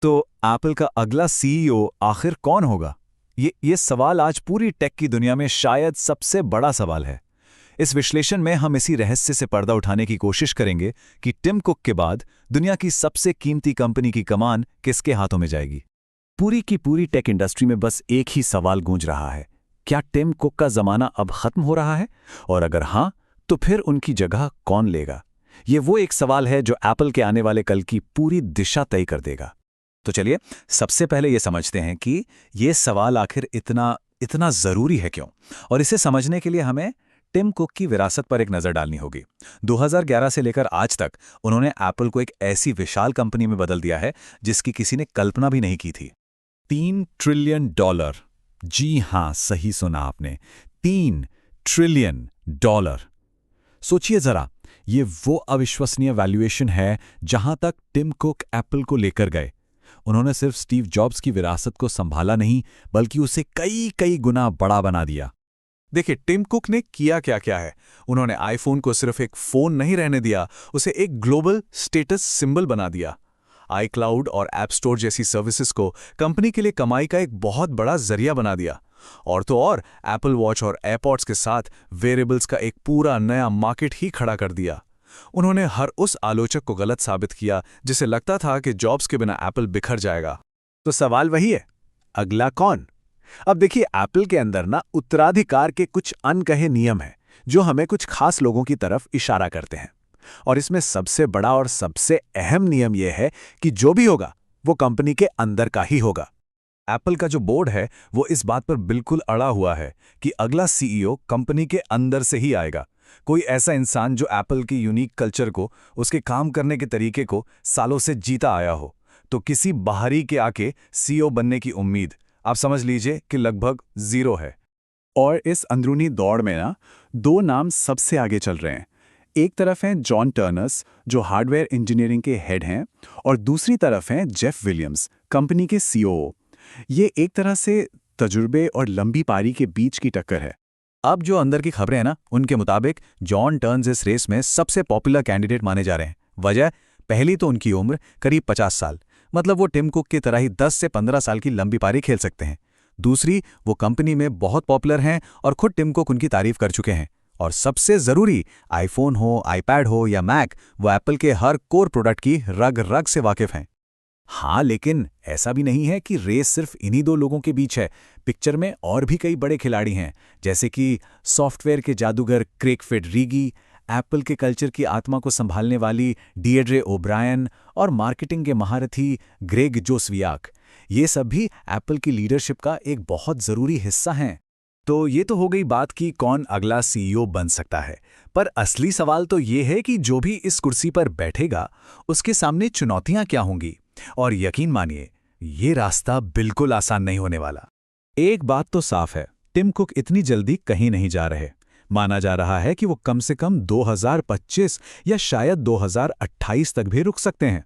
तो एप्पल का अगला सीईओ आखिर कौन होगा? ये सवाल आज पूरी टेक की दुनिया में शायद सबसे बड़ा सवाल है। इस विश्लेषण में हम इसी रहस्य से पर्दा उठाने की कोशिश करेंगे कि टिम कुक के बाद दुनिया की सबसे कीमती कंपनी की कमान किसके हाथों में जाएगी। पूरी की पूरी टेक इंडस्ट्री में बस एक ही सवाल गूंज रहा है, क्या टिम कुक का जमाना अब खत्म हो रहा है? और अगर हाँ, तो फिर उनकी जगह कौन लेगा? ये वो एक सवाल है जो एप्पल के आने वाले कल की पूरी दिशा तय कर देगा। तो चलिए, सबसे पहले ये समझते हैं कि ये सवाल आखिर इतना इतना ज़रूरी है क्यों। और इसे समझने के लिए हमें टिम कुक की विरासत पर एक नज़र डालनी होगी। 2011 से लेकर आज तक उन्होंने एप्पल को एक ऐसी विशाल कंपनी में बदल दिया है जिसकी किसी ने कल्पना भी नहीं की थी। $3 ट्रिलियन। जी हां, सही सुना आपने, $3 ट्रिलियन। सोचिए जरा, ये वो अविश्वसनीय वैल्यूएशन है जहां तक टिम कुक एप्पल को लेकर गए। उन्होंने सिर्फ स्टीव जॉब्स की विरासत को संभाला नहीं, बल्कि उसे कई कई गुना बड़ा बना दिया। देखिए, टिम कुक ने किया क्या क्या है। उन्होंने आईफोन को सिर्फ एक फोन नहीं रहने दिया, उसे एक ग्लोबल स्टेटस सिंबल बना दिया। आईक्लाउड और ऐप स्टोर जैसी सर्विसेज को कंपनी के लिए कमाई का एक बहुत बड़ा जरिया बना दिया। और तो और, एप्पल वॉच और एयरपॉड्स के साथ वेरेबल्स का एक पूरा नया मार्केट ही खड़ा कर दिया। उन्होंने हर उस आलोचक को गलत साबित किया जिसे लगता था कि जॉब्स के बिना एप्पल बिखर जाएगा। तो सवाल वही है, अगला कौन? अब देखिए, एप्पल के अंदर ना उत्तराधिकार के कुछ अनकहे नियम हैं जो हमें कुछ खास लोगों की तरफ इशारा करते हैं। और इसमें सबसे बड़ा और सबसे अहम नियम यह है कि जो भी होगा वो कंपनी के अंदर का ही होगा। एप्पल का जो बोर्ड है वो इस बात पर बिल्कुल अड़ा हुआ है कि अगला सीईओ कंपनी के अंदर से ही आएगा। कोई ऐसा इंसान जो एप्पल की यूनिक कल्चर को, उसके काम करने के तरीके को सालों से जीता आया हो। तो किसी बाहरी के आके सीईओ बनने की उम्मीद, आप समझ लीजिए कि लगभग जीरो है। और इस अंदरूनी दौड़ में ना दो नाम सबसे आगे चल रहे हैं। एक तरफ हैं जॉन टर्नर्स, जो हार्डवेयर इंजीनियरिंग के हेड हैं, और दूसरी तरफ हैं जेफ विलियम्स, कंपनी के सीईओ। ये एक तरह से तजुर्बे और लंबी पारी के बीच की टक्कर है। अब जो अंदर की खबरें हैं ना, उनके मुताबिक जॉन टर्न्स इस रेस में सबसे पॉपुलर कैंडिडेट माने जा रहे हैं। वजह, पहली तो उनकी उम्र करीब 50 साल, मतलब वो टिम कुक की तरह ही 10 से 15 साल की लंबी पारी खेल सकते हैं। दूसरी, वो कंपनी में बहुत पॉपुलर हैं और खुद टिम कुक उनकी तारीफ कर चुके हैं। और सबसे ज़रूरी, आईफोन हो, आईपैड हो या मैक, वो एप्पल के हर कोर प्रोडक्ट की रग रग से वाकिफ हैं। हाँ, लेकिन ऐसा भी नहीं है कि रेस सिर्फ इन्हीं दो लोगों के बीच है। पिक्चर में और भी कई बड़े खिलाड़ी हैं, जैसे कि सॉफ्टवेयर के जादूगर क्रेग फेडरिगी, एप्पल के कल्चर की आत्मा को संभालने वाली डिएड्रे ओब्रायन और मार्केटिंग के महारथी ग्रेग जोस्वियाक। ये सब भी एप्पल की लीडरशिप का एक बहुत ज़रूरी हिस्सा हैं। तो ये तो हो गई बात कि कौन अगला सीईओ बन सकता है, पर असली सवाल तो ये है कि जो भी इस कुर्सी पर बैठेगा उसके सामने चुनौतियां क्या होंगी। और यकीन मानिए, ये रास्ता बिल्कुल आसान नहीं होने वाला। एक बात तो साफ है, टिम कुक इतनी जल्दी कहीं नहीं जा रहे। माना जा रहा है कि वो कम से कम 2025 या शायद 2028 तक भी रुक सकते हैं।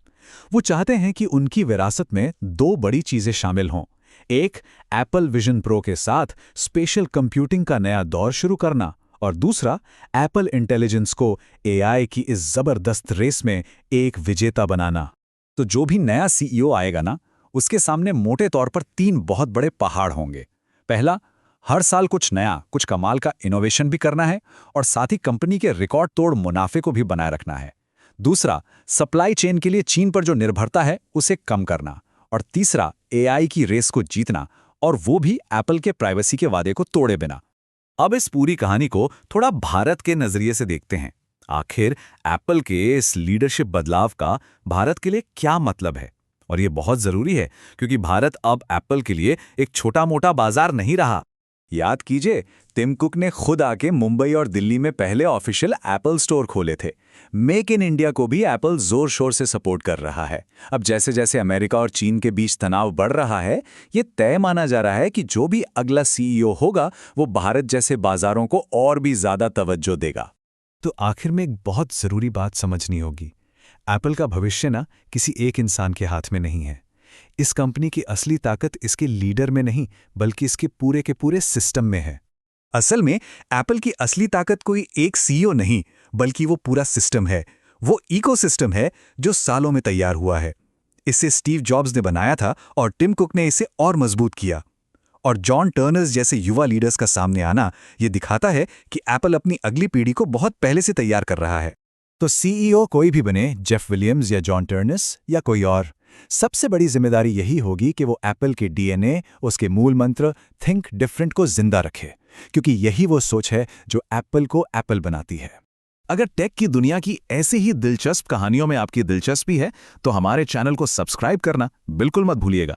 वो चाहते हैं कि उनकी विरासत में दो बड़ी चीजें शामिल हों। एक, एप्पल विजन प्रो के साथ स्पेशल कंप्यूटिंग का नया दौर शुरू करना, और दूसरा, एप्पल इंटेलिजेंस को एआई की इस जबरदस्त रेस में एक विजेता बनाना। तो जो भी नया सीईओ आएगा ना, उसके सामने मोटे तौर पर 3 बहुत बड़े पहाड़ होंगे। पहला, हर साल कुछ नया, कुछ कमाल का इनोवेशन भी करना है और साथ ही कंपनी के रिकॉर्ड तोड़ मुनाफे को भी बनाए रखना है। दूसरा, सप्लाई चेन के लिए चीन पर जो निर्भरता है उसे कम करना। और तीसरा, एआई की रेस को जीतना, और वो भी एप्पल के प्राइवेसी के वादे को तोड़े बिना। अब इस पूरी कहानी को थोड़ा भारत के नजरिए से देखते हैं। आखिर एप्पल के इस लीडरशिप बदलाव का भारत के लिए क्या मतलब है? और ये बहुत जरूरी है, क्योंकि भारत अब एप्पल के लिए एक छोटा मोटा बाजार नहीं रहा। याद कीजिए, टिम कुक ने खुद आके मुंबई और दिल्ली में पहले ऑफिशियल एप्पल स्टोर खोले थे। मेक इन इंडिया को भी एप्पल जोर शोर से सपोर्ट कर रहा है। अब जैसे जैसे अमेरिका और चीन के बीच तनाव बढ़ रहा है, ये तय माना जा रहा है कि जो भी अगला सीईओ होगा वो भारत जैसे बाजारों को और भी ज्यादा तवज्जो देगा। तो आखिर में एक बहुत जरूरी बात समझनी होगी, एप्पल का भविष्य ना किसी एक इंसान के हाथ में नहीं है। इस कंपनी की असली ताकत इसके लीडर में नहीं, बल्कि इसके पूरे के पूरे सिस्टम में है। असल में एप्पल की असली ताकत कोई एक सीईओ नहीं, बल्कि वो पूरा सिस्टम है। वो इकोसिस्टम है जो सालों में तैयार हुआ है। इसे स्टीव जॉब्स ने बनाया था और टिम कुक ने इसे और मजबूत किया। और जॉन टर्नर्स जैसे युवा लीडर्स का सामने आना ये दिखाता है कि एप्पल अपनी अगली पीढ़ी को बहुत पहले से तैयार कर रहा है। तो सीईओ कोई भी बने, जेफ विलियम्स या जॉन टर्नर्स या कोई और, सबसे बड़ी जिम्मेदारी यही होगी कि वो एप्पल के डीएनए, उसके मूल मंत्र थिंक डिफरेंट को जिंदा रखे, क्योंकि यही वो सोच है जो एप्पल को एप्पल बनाती है। अगर टेक की दुनिया की ऐसी ही दिलचस्प कहानियों में आपकी दिलचस्पी है तो हमारे चैनल को सब्सक्राइब करना बिल्कुल मत भूलिएगा।